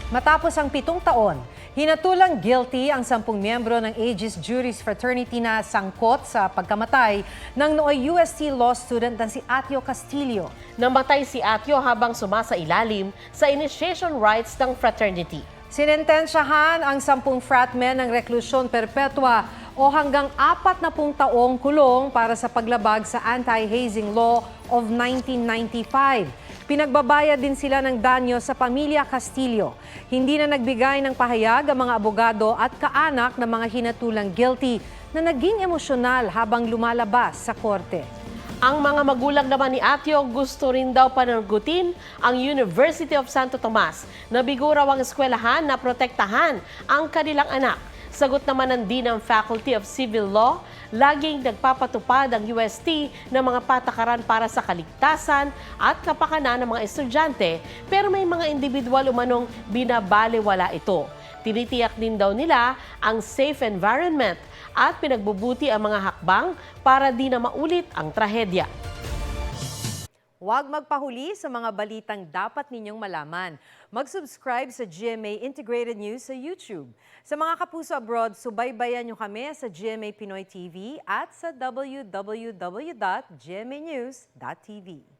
Matapos ang 7 taon, hinatulang guilty ang 10 miyembro ng Aegis Juris Fraternity na sangkot sa pagkamatay ng nooy UST law student na si Atio Castillo. Namatay si Atio habang sumasailalim sa initiation rites ng fraternity. Sinentensyahan ang 10 fratmen ng reklusyon perpetua o hanggang 40 taong kulong para sa paglabag sa Anti-Hazing Law of 1995. Pinagbabayad din sila ng danyo sa pamilya Castillo. Hindi na nagbigay ng pahayag ang mga abogado at kaanak ng mga hinatulang guilty na naging emosyonal habang lumalabas sa korte. Ang mga magulang naman ni Atio gusto rin daw panagutin ang University of Santo Tomas na bigo raw ang eskwelahan na protektahan ang kanilang anak. Sagot naman ng Dean ng Faculty of Civil Law, laging nagpapatupad ang UST ng mga patakaran para sa kaligtasan at kapakanan ng mga estudyante, pero may mga individual umanong binabalewala ito. Tinitiyak din daw nila ang safe environment at pinagbubuti ang mga hakbang para di na maulit ang trahedya. Huwag magpahuli sa mga balitang dapat ninyong malaman. Mag-subscribe sa GMA Integrated News sa YouTube. Sa mga kapuso abroad, subaybayan nyo kami sa GMA Pinoy TV at sa www.gmanews.tv.